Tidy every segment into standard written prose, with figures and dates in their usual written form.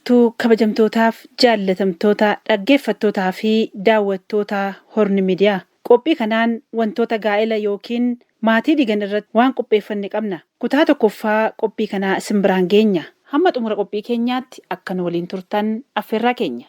jirtu kabajamtootaaf jaallatamtoota dhaggeeffattootaa fi daawwattoota Horni Miidiyaa. Qophii kanaan wantoota gaa'ela yookiin maatii diigan irratti waan qopheeffanne qabna. Kutaa tokkoffaa qophii kanaa isin biraan geenya. Hamma xumura qophii keenyaatti akka nu waliin turtan affeerraa keenya.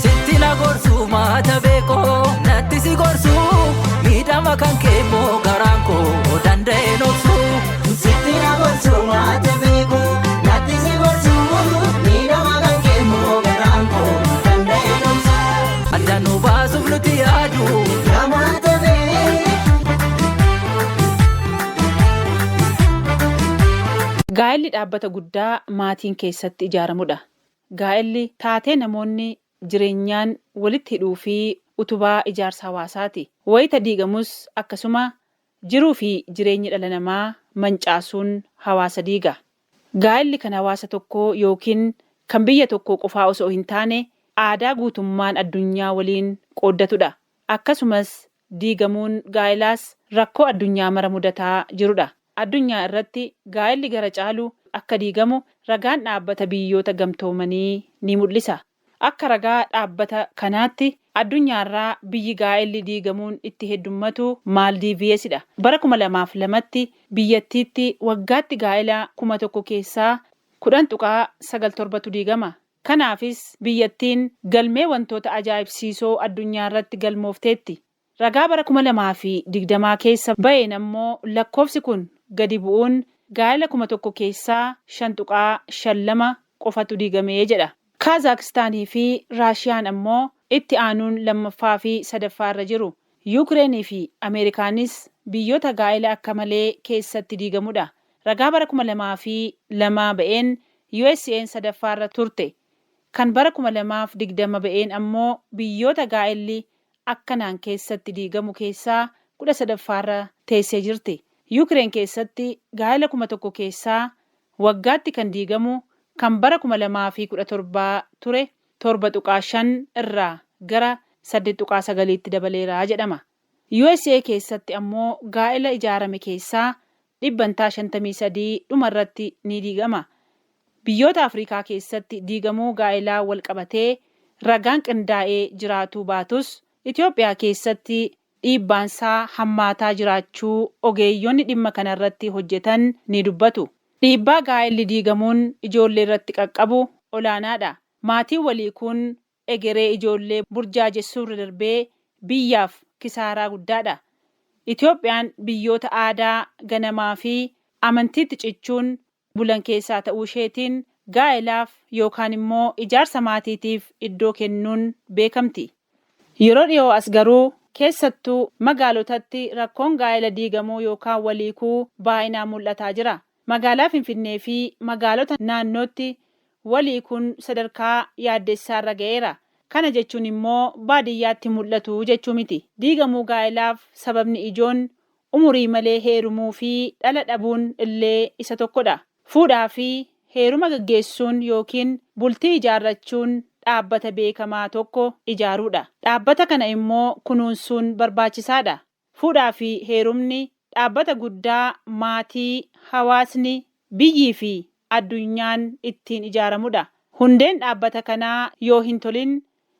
Sitti na gorsuu maata beekoo natti si gorsuu miidhama kan keemmoo garaan koo danda'e noobsuu. Sitti na gorsuu maata beekoo natti si gorsuu miidhama kan keemmoo garaan koo danda'e noobsuu. Adda nu baasuuf nuti yaadu namaata Gaa'elli dhaabbata guddaa maatiin keessatti ijaaramudha. Gaa'elli taatee namoonni jireenyaan walitti hidhuu fi utubaa ijaarsa hawaasaati. Wayita diigamus akkasuma jiruu fi jireenyi dhala namaa mancaasuun hawaasa diiga. Gaa'elli kan hawaasa tokkoo yookiin kan biyya tokkoo qofaa osoo hin taane aadaa guutummaan addunyaa waliin qooddatudha. Akkasumas diigamuun gaa'elaas rakkoo addunyaa mara mudataa jirudha. Addunyaa irratti gaa'elli gara caalu akka diigamu ragaan dhaabbata biyyoota gamtoomanii ni mul'isa. Akka ragaa dhaabbata kanaatti addunyaarraa biyyi gaa'elli diigamuun itti heddummatu Maaldiiviyesidha. Bara 2002tti biyyattiitti waggaatti gaa'ela 1,000 keessaa 10.97tu diigama. Kanaafis biyyattiin galmee wantoota ajaa'ibsiisoo addunyaa irratti galmoofteetti. Ragaa bara 2020 keessa ba'een ammoo lakkoofsi kun gadi bu'uun gaa'ela 1,000 keessaa 5.52 qofatu diigamee jedha. Kaazaakstaanii fi Raashiyaan ammoo itti aanuun lammaffaa fi sadaffaa irra jiru. Yuukireenii fi Ameerikaanis biyyoota gaa'ela akka malee keessatti diigamudha. Ragaa bara 2002 ba'een USA'n sadaffaa irra turte. Kan bara 2020 ba'een ammoo biyyoota gaa'elli akkanaan keessatti diigamu keessaa 13ffaa irra teessee jirti. Yuukireen keessatti gaa'ela 1,000 keessaa waggaatti kan diigamu kan bara 2017 ture 7.5 irraa gara 8.9tti dabaleera jedhama. USA keessatti ammoo gaa'ela ijaarame keessaa 53 dhumarratti ni diigama. Biyyoota Afrikaa keessatti diigamuu gaa'elaa wal qabatee ragaan qindaa'ee jiraatuu baatus Itoophiyaa keessatti dhiibbaansaa hammaataa jiraachuu ogeeyyonni dhimma kanarratti hojjetan ni dubbatu. Dhiibbaa gaa'elli diigamuun ijoollee irratti qaqqabu olaanaadha. Maatiin walii kun egeree ijoollee burjaajessuu irra darbee biyyaaf kisaaraa guddaadha. Itoophiyaan biyyoota aadaa ganamaa fi amantiitti cichuun bulan keessaa ta'uu isheetiin gaa'elaaf yookaan immoo ijaarsa maatiitiif iddoo kennuun beekamti. Yeroo dhiyoo as garuu keessattuu magaalotatti rakkoon gaa'ela diigamuu yookaan waliikuu baay'inaan mul'ataa jira. Magaalaa Finfinnee fi magaalota naannootti waliikuun sadarkaa yaaddessaarra ga'eera. Kana jechuun immoo baadiyyaatti mul'atu jechuu miti. Diigamuu gaa'elaaf sababni ijoon umurii malee heerumuu fi dhala dhabuun illee isa tokkodha. Fuudhaa fi heeruma gaggeessuun yookiin bultii ijaarrachuun dhaabbata beekamaa tokko ijaaruudha. Dhaabbata kana immoo kunuunsuun barbaachisaadha. Fuudhaa fi heerumni dhaabbata guddaa maatii, hawaasni, biyyii fi addunyaan ittiin ijaaramudha. Hundeen dhaabbata kanaa yoo hin tolin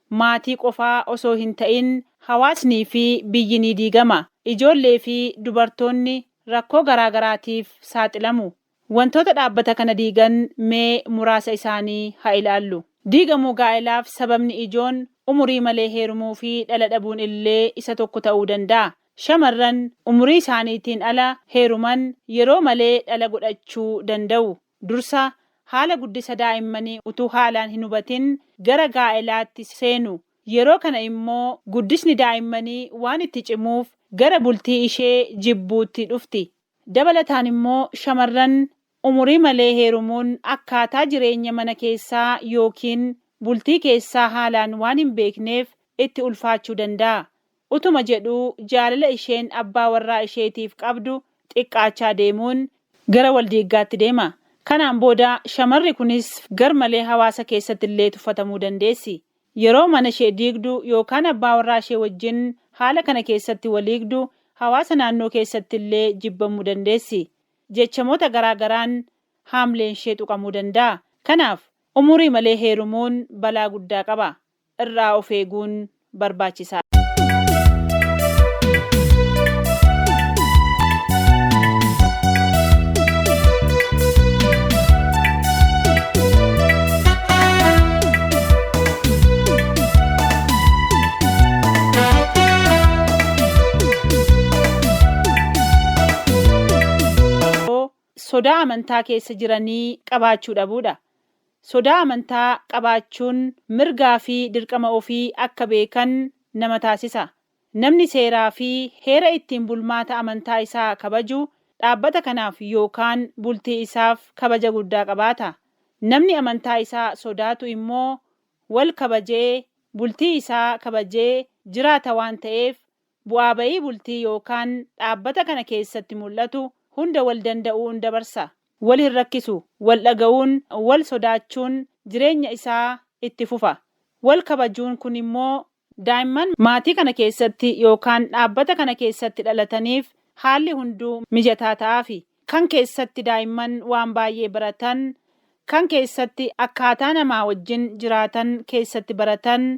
maatii qofaa osoo hin ta'in hawaasnii fi biyyi ni diigama. Ijoollee fi dubartoonni rakkoo garaagaraatiif saaxilamu. Wantoota dhaabbata kana diigan mee muraasa isaanii haa ilaallu. Diigamuu gaa'elaaf sababni ijoon umurii malee heerumuu fi dhala dhabuun illee isa tokko ta'uu danda'a. Shamarran umurii isaaniitiin ala heeruman yeroo malee dhala godhachuu danda'u. Dursa haala guddisa daa'immanii utuu haalaan hin hubatin gara gaa'elaatti seenu. Yeroo kana immoo guddisni daa'immanii waan itti cimuuf gara bultii ishee jibbuutti dhufti. Dabalataan immoo shamarran umurii malee heerumuun akkaataa jireenya mana keessaa yookiin bultii keessaa haalaan waan hin beekneef itti ulfaachuu danda'a. Utuma jedhuu jaalala isheen abbaa warraa isheetiif qabdu xiqqaachaa deemuun gara waldiiggaatti deema. Kanaan booda shamarri kunis gar malee hawaasa keessatti illee tuffatamuu dandeessi. Yeroo mana ishee diigdu yookaan abbaa warraa ishee wajjin haala kana keessatti waliigdu hawaasa naannoo keessatti illee jibbamuu dandeessi. Jechamoota garaagaraan haamleen ishee tuqamuu danda'a. Kanaaf Umurii malee heerumuun balaa guddaa qaba. Irraa of eeguun barbaachisaadha. Sodaa amantaa keessa jiranii qabaachuu dhabuudha. Sodaa amantaa qabaachuun mirgaa fi dirqama ofii akka beekan nama taasisa. Namni seeraa fi heera ittiin bulmaata amantaa isaa kabaju dhaabbata kanaaf yookaan bultii isaaf kabaja guddaa qabaata. Namni amantaa isaa sodaatu immoo wal kabajee bultii isaa kabajee jiraata waan ta'eef bu'aa bayii bultii yookaan dhaabbata kana keessatti mul'atu hunda wal danda'uun dabarsa. Wal hin rakkisu, wal dhaga'uun, wal sodaachuun jireenya isaa itti fufa. Wal kabajuun kun immoo daa'imman maatii kana keessatti yookaan dhaabbata kana keessatti dhalataniif haalli hunduu mijataa ta'aafi. Kan keessatti daa'imman waan baay'ee baratan, kan keessatti akkaataa namaa wajjin jiraatan keessatti baratan,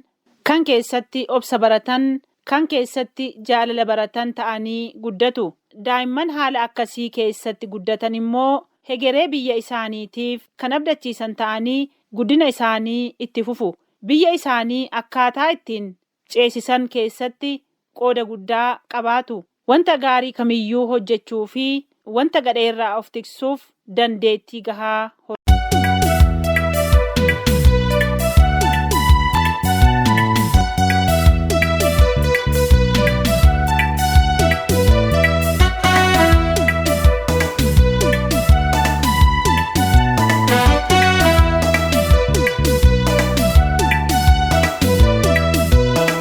kan keessatti obsa baratan, kan keessatti jaalala baratan ta'anii guddatu. Daa'imman haala akkasii keessatti guddatan immoo hegeree biyya isaaniitiif kan abdachiisan ta'anii guddina isaanii itti fufu. Biyya isaanii akkaataa ittiin ceesisan keessatti qooda guddaa qabaatu. Wanta gaarii kamiyyuu hojjechuu fi wanta gadheerraa of tiksuuf dandeettii gahaa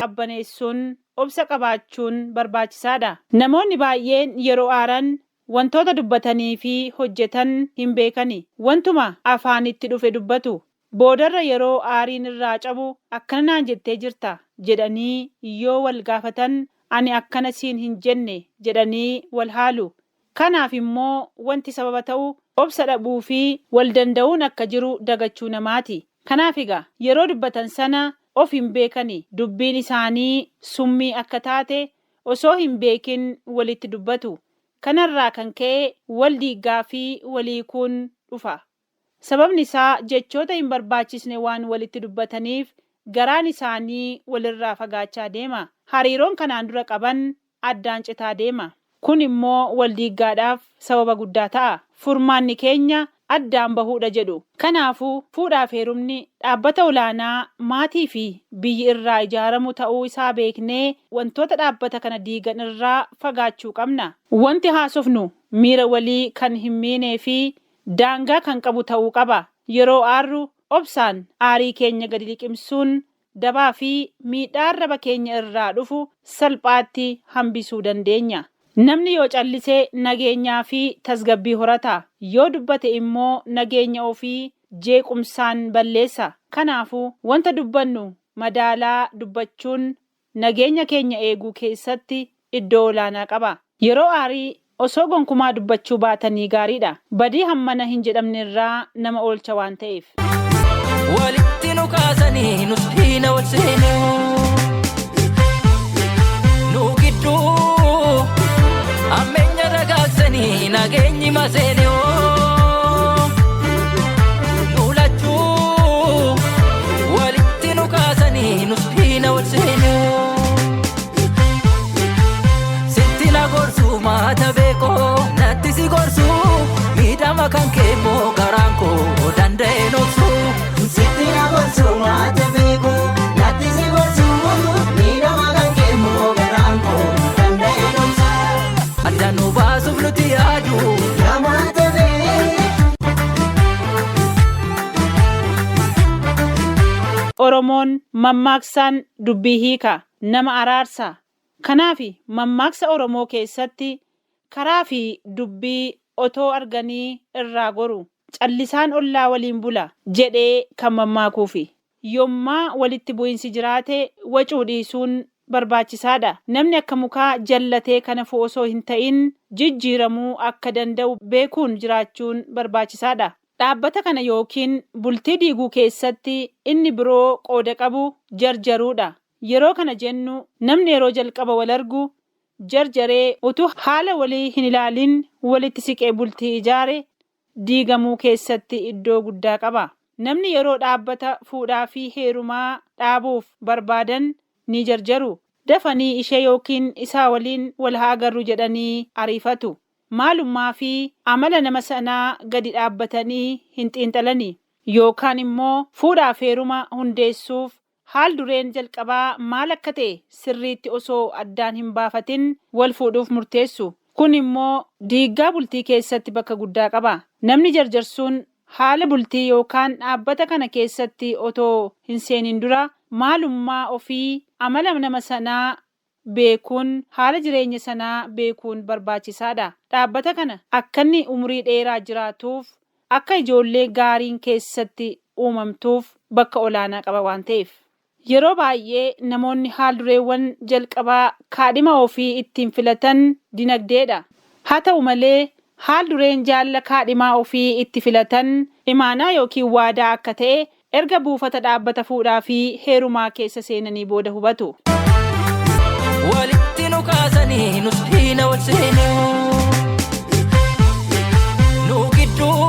qabbaneessuun obsa qabaachuun barbaachisaadha. Namoonni baay'een yeroo aaran wantoota dubbatanii fi hojjetan hin beekani. Wantuma afaanitti dhufe dubbatu. Boodarra yeroo aariin irraa cabu akkana naan jettee jirta jedhanii yoo wal gaafatan ani akkana siin hin jenne jedhanii wal haalu. Kanaaf immoo wanti sababa ta'u obsa dhabuu fi wal danda'uun akka jiru dagachuu namaati. Kanaaf egaa yeroo dubbatan sana of hin beekani. Dubbiin isaanii summii akka taate osoo hin beekin walitti dubbatu. Kanarraa kan ka'e wal diigaa fi waliikuun dhufa. Sababni isaa jechoota hin barbaachisne waan walitti dubbataniif garaan isaanii walirraa fagaachaa deema. Hariiroon kanaan dura qaban addaan citaa deema. Kun immoo wal diiggaadhaaf sababa guddaa ta'a. Furmaanni keenya addaan bahuudha jedhu. Kanaafuu fuudhaaf heerumni dhaabbata olaanaa maatii fi biyyi irraa ijaaramu ta'uu isaa beeknee wantoota dhaabbata kana diigan irraa fagaachuu qabna. Wanti haasofnu miira walii kan hin miinee fi daangaa kan qabu ta'uu qaba. Yeroo aarru obsaan aarii keenya gadi liqimsuun dabaa fi miidhaa arraba keenya irraa dhufu salphaatti hambisuu dandeenya. Namni yoo callisee nageenyaa fi tasgabbii horata. Yoo dubbate immoo nageenya ofii jeequmsaan balleessa. Kanaafuu wanta dubbannu madaalaa dubbachuun nageenya keenya eeguu keessatti iddoo olaanaa qaba. Yeroo aarii osoo gonkumaa dubbachuu baatanii gaariidha. Badii hammana hin jedhamne irraa nama oolcha waan ta'eef. Walitti nu kaasanii nus diina wal seenuu nu gidduu ammeenya dagaagsanii nageenyi maseenoo nu lachuu walitti nu kaasanii nus diina wal seenuu sitti na gorsuu maata beekoo natti si gorsuu miidhama kan keemmoo garaan koo danda'e noobsuu. Sitti na gorsuu maata beekoo natti si gorsuu miidhama kan keemmoo garaan koo danda'e noobsuu. Addaan nu baasuuf nuti yaadu namaata beekoo. Oromoon mammaaksaan dubbii hiika nama araarsa. Kanaaf mammaaksa Oromoo keessatti karaa fi dubbii otoo arganii irraa goru. Callisaan ollaa waliin bula jedhee kan mammaakuufi. Yommaa walitti bu'insi jiraate wacuu dhiisuun barbaachisaadha. Namni akka mukaa jallatee kanafu osoo hin ta'in jijjiiramuu akka danda'u beekuun jiraachuun barbaachisaadha. Dhaabbata kana yookiin bultii diiguu keessatti inni biroo qooda qabu jarjaruudha. Yeroo kana jennu namni yeroo jalqaba wal argu jarjaree utuu haala walii hin ilaalin walitti siqee bultii ijaare diigamuu keessatti iddoo guddaa qaba. Namni yeroo dhaabbata fuudhaa fi heerumaa dhaabuuf barbaadan ni jarjaru. Dafanii ishee yookiin isaa waliin wal haa agarru jedhanii ariifatu. Maalummaa fi amala nama sanaa gadi dhaabbatanii hin xiinxalanii yookaan immoo fuudhaaf heeruma hundeessuuf haal dureen jalqabaa maal akka ta'e sirriitti osoo addaan hin baafatin wal fuudhuuf murteessu. Kun immoo diiggaa bultii keessatti bakka guddaa qaba. Namni jarjarsuun haala bultii yookaan dhaabbata kana keessatti otoo hin seenin dura maalummaa ofii amala nama sanaa beekuun haala jireenya sanaa beekuun barbaachisaadha. Dhaabbata kana akka inni umurii dheeraa jiraatuuf akka ijoollee gaariin keessatti uumamtuuf bakka olaanaa qaba waan ta'eef. Yeroo baay'ee namoonni haal dureewwan jalqabaa kaadhima ofii ittiin filatan dinagdeedha. Haa ta'u malee haal dureen jaalla kaadhimaa ofii itti filatan imaanaa yookiin waadaa akka ta'e erga buufata dhaabbata fuudhaa fi heerumaa keessa seenanii booda hubatu. Walitti nu kaasanii nus diina wal seenuu nu gidduu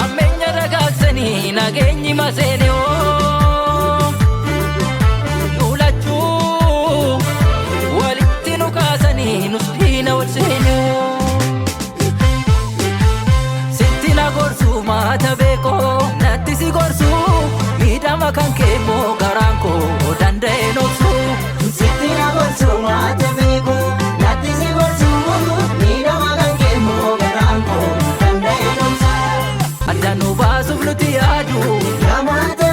ammeenya dagaagsanii nageenyi maseenee nu lachuu walitti nu kaasanii nus diina wal seenuu sitti na gorsuu maata beekoo natti si gorsuu miidhama kan keemmoo garaan koo danda'e noobsuu. Sitti na gorsuu maata beekuu natti si gorsuu miidhama kan keemmoo garaan koo danda'e noobsuu. Addaan nu baasuuf nuti yaadu namaata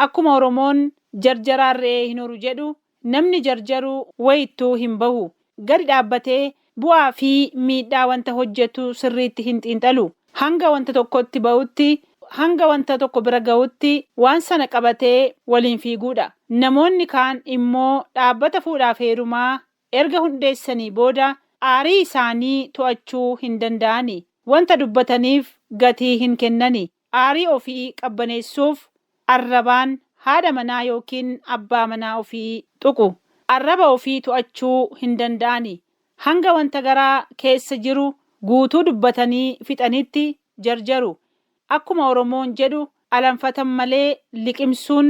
Akkuma Oromoon jarjaraarree hin horu jedhu namni jarjaru wayittuu hin bahu. Gadi dhaabbatee bu'aa fi miidhaa wanta hojjetu sirriitti hin xiinxalu. Hanga wanta tokkotti ba'utti hanga wanta tokko bira ga'utti waan sana qabatee waliin fiiguudha. Namoonni kaan immoo dhaabbata fuudhaaf heerumaa erga hundeessanii booda aarii isaanii to'achuu hin danda'ani. Wanta dubbataniif gatii hin kennani. Aarii ofii qabbaneessuuf arrabaan haadha manaa yookiin abbaa manaa ofii tuqu. Arraba ofii to'achuu hin danda'ani. Hanga wanta garaa keessa jiru guutuu dubbatanii fixanitti jarjaru. Akkuma Oromoon jedhu alanfatan malee liqimsuun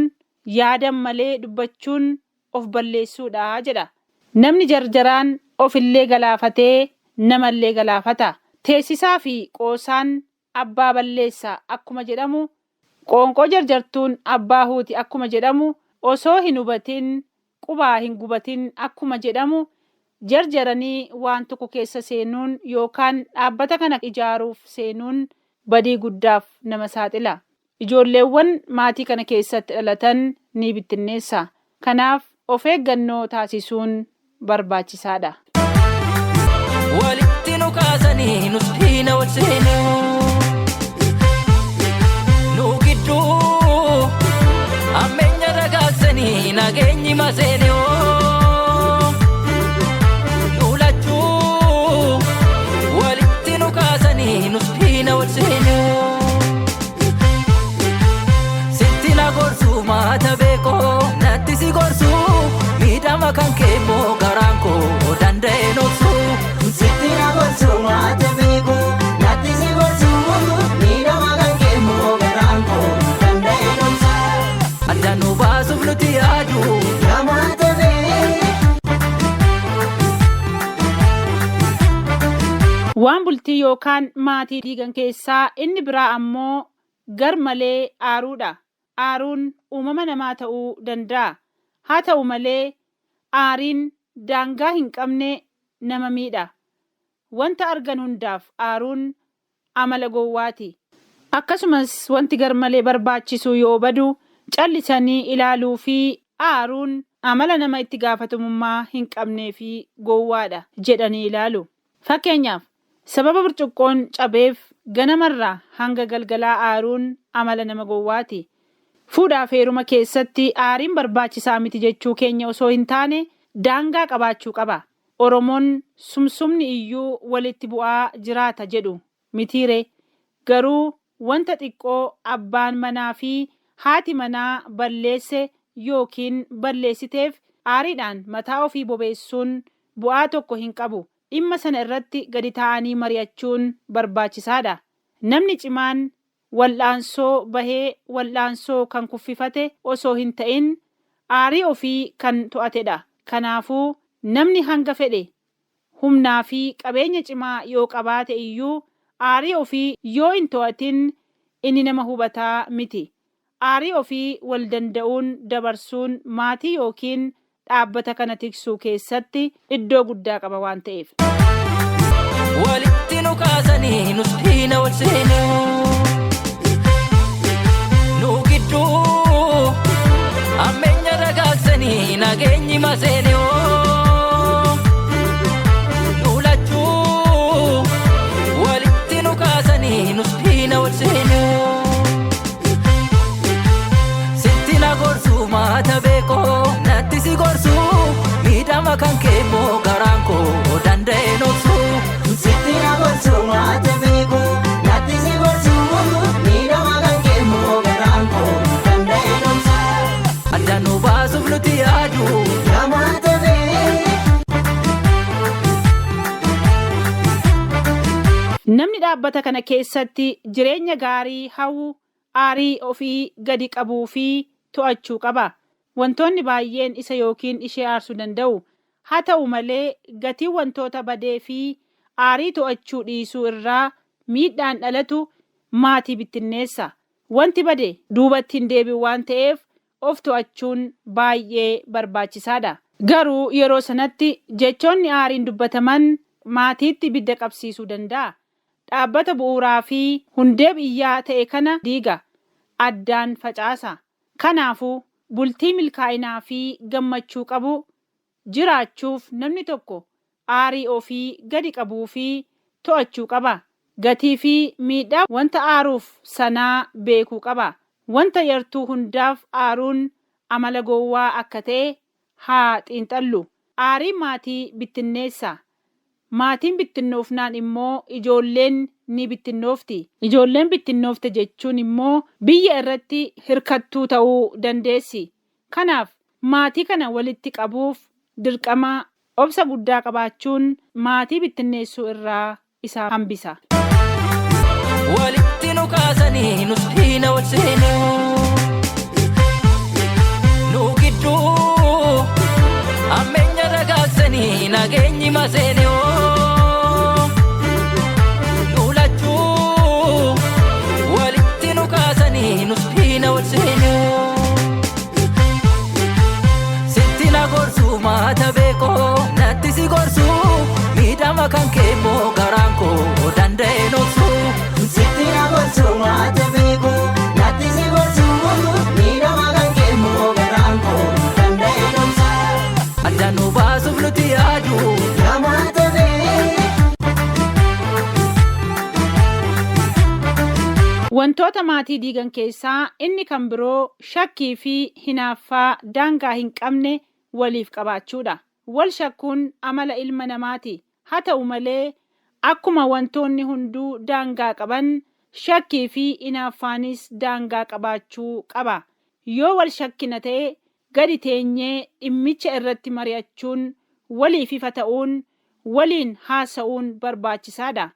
yaadan malee dubbachuun of balleessuudha jedha. Namni jarjaraan ofillee galaafatee namallee galaafata. Teessisaa fi qoosaan abbaa balleessa akkuma jedhamu qoonqoo jarjartuun abbaa huuti akkuma jedhamu osoo hin hubatin qubaa hin gubatin akkuma jedhamu jarjaranii waan tokko keessa seenuun yookaan dhaabbata kana ijaaruuf seenuun badii guddaaf nama saaxila. Ijoolleewwan maatii kana keessatti dhalatan ni bittinneessa. Kanaaf of eeggannoo taasisuun barbaachisaadha. Walitti nu kaasanii nus diina wal seenuu nu gidduu ammeenya dagaagsanii nageenyi maseenee nu lachuu walitti nu kaasanii nus diina wal seenuu sitti na gorsuu maata beekoo natti si gorsuu miidhama kan keemmoo garaan koo danda'e noobsuu. Sitti na gorsuu maata beekoo natti si gorsuu miidhama kan keemmoo garaan koo danda'e noobsuu. Addaan nu baasuuf nuti yaadu namaata Waan bultii yookaan maatii diigan keessaa inni biraa ammoo gar malee aaruudha. Aaruun uumama namaa ta'uu danda'a. Haa ta'u malee aariin daangaa hin qabne nama miidha. Wanta argan hundaaf aaruun amala gowwaati. Akkasumas wanti gar malee barbaachisu yoo badu callisanii ilaaluu fi aaruun amala nama itti gaafatamummaa hin qabnee fi gowwaadha jedhanii ilaalu. Fakkeenyaaf sababa burcuqqoon cabeef ganamarraa hanga galgalaa aaruun amala nama gowwaati. Fuudhaaf heeruma keessatti aariin barbaachisaa miti jechuu keenya osoo hin taane daangaa qabaachuu qaba. Oromoon sumsumni iyyuu walitti bu'aa jiraata jedhu mitiire. Garuu wanta xiqqoo abbaan manaa fi haati manaa balleesse yookiin balleessiteef aariidhaan mataa ofii bobeessuun bu'aa tokko hin qabu. Dhimma sana irratti gadi taa'anii mari'achuun barbaachisaadha. Namni cimaan wal'aansoo bahee wal'aansoo kan kuffifate osoo hin ta'in aarii ofii kan to'atedha. Kanaafuu namni hanga fedhe humnaa fi qabeenya cimaa yoo qabaate iyyuu aarii ofii yoo hin to'atin inni nama hubataa miti. Aarii ofii wal danda'uun dabarsuun maatii yookiin dhaabbata kana tiksuu keessatti iddoo guddaa qaba waan ta'eef. Walitti nu kaasanii nus diina wal seenuu nu gidduu ammeenya dagaagsanii nageenyi maseenuu nu lachuu walitti nu kaasanii nus diina wal seenuu sitti na gorsuu maata beekoo natti si gorsuu miidhama kan keemmoo garaan koo danda'e noobsuu. Sitti na gorsuu maata beekoo natti si gorsuu miidhama kan keemmoo garaan koo danda'e noobsuu. Adda nu baasuuf nuti yaadu namaata Namni dhaabbata kana keessatti jireenya gaarii hawwu aarii ofii gadi qabuu fi to'achuu qaba. Wantoonni baay'een isa yookiin ishee aarsuu danda'u. Haa ta'u malee gatii wantoota badee fi aarii to'achuu dhiisuu irraa miidhaan dhalatu maatii bittinneessa. Wanti bade duubatti hin deebi'u waan ta'eef of to'achuun baay'ee barbaachisaadha. Garuu yeroo sanatti jechoonni aariin dubbataman maatiitti ibidda qabsiisuu danda'a. Dhaabbata bu'uuraa fi hundee biyyaa ta'e kana diiga. Addaan facaasa. Kanaafuu bultii milkaa'inaa fi gammachuu qabu jiraachuuf namni tokko aarii ofii gadi qabuu fi to'achuu qaba. Gatii fi miidhaa wanta aaruuf sanaa beekuu qaba. Wanta yartuu hundaaf aaruun amala gowwaa akka ta'e haa xiinxallu. Aariin maatii bittinneessa. Maatiin bittinnoofnaan immoo ijoolleen ni bittinnoofti. Ijoolleen bittinnoofte jechuun immoo biyya irratti hirkattuu ta'uu dandeessi. Kanaaf maatii kana walitti qabuuf dirqama obsa guddaa qabaachuun maatii bittinneessuu irraa isa hambisa. Walitti nu kaasanii nus diina wal seenuu nu gidduu ammeenya dagaagsanii nageenyi maseenuu nu lachuu walitti nu kaasanii nus diina wal seenuu sitti na gorsuu maata beekoo natti si gorsuu miidhama kan keemmoo garaan koo danda'e noobsuu. Sitti na gorsuu maata beekoo natti si gorsuu miidhama kan keemmoo garaan koo danda'e noobsuu. Adda nu baasuuf nuti yaadu namaata Wantoota maatii diigan keessaa inni kan biroo shakkii fi hinaaffaa daangaa hin qabne waliif qabaachuudha. Wal shakkuun amala ilma namaati. Haa ta'u malee akkuma wantoonni hunduu daangaa qaban shakkii fi hinaaffaanis daangaa qabaachuu qaba. Yoo wal shakkina ta'e gadi teenyee dhimmicha irratti mari'achuun waliif ifa ta'uun waliin haasa'uun barbaachisaadha.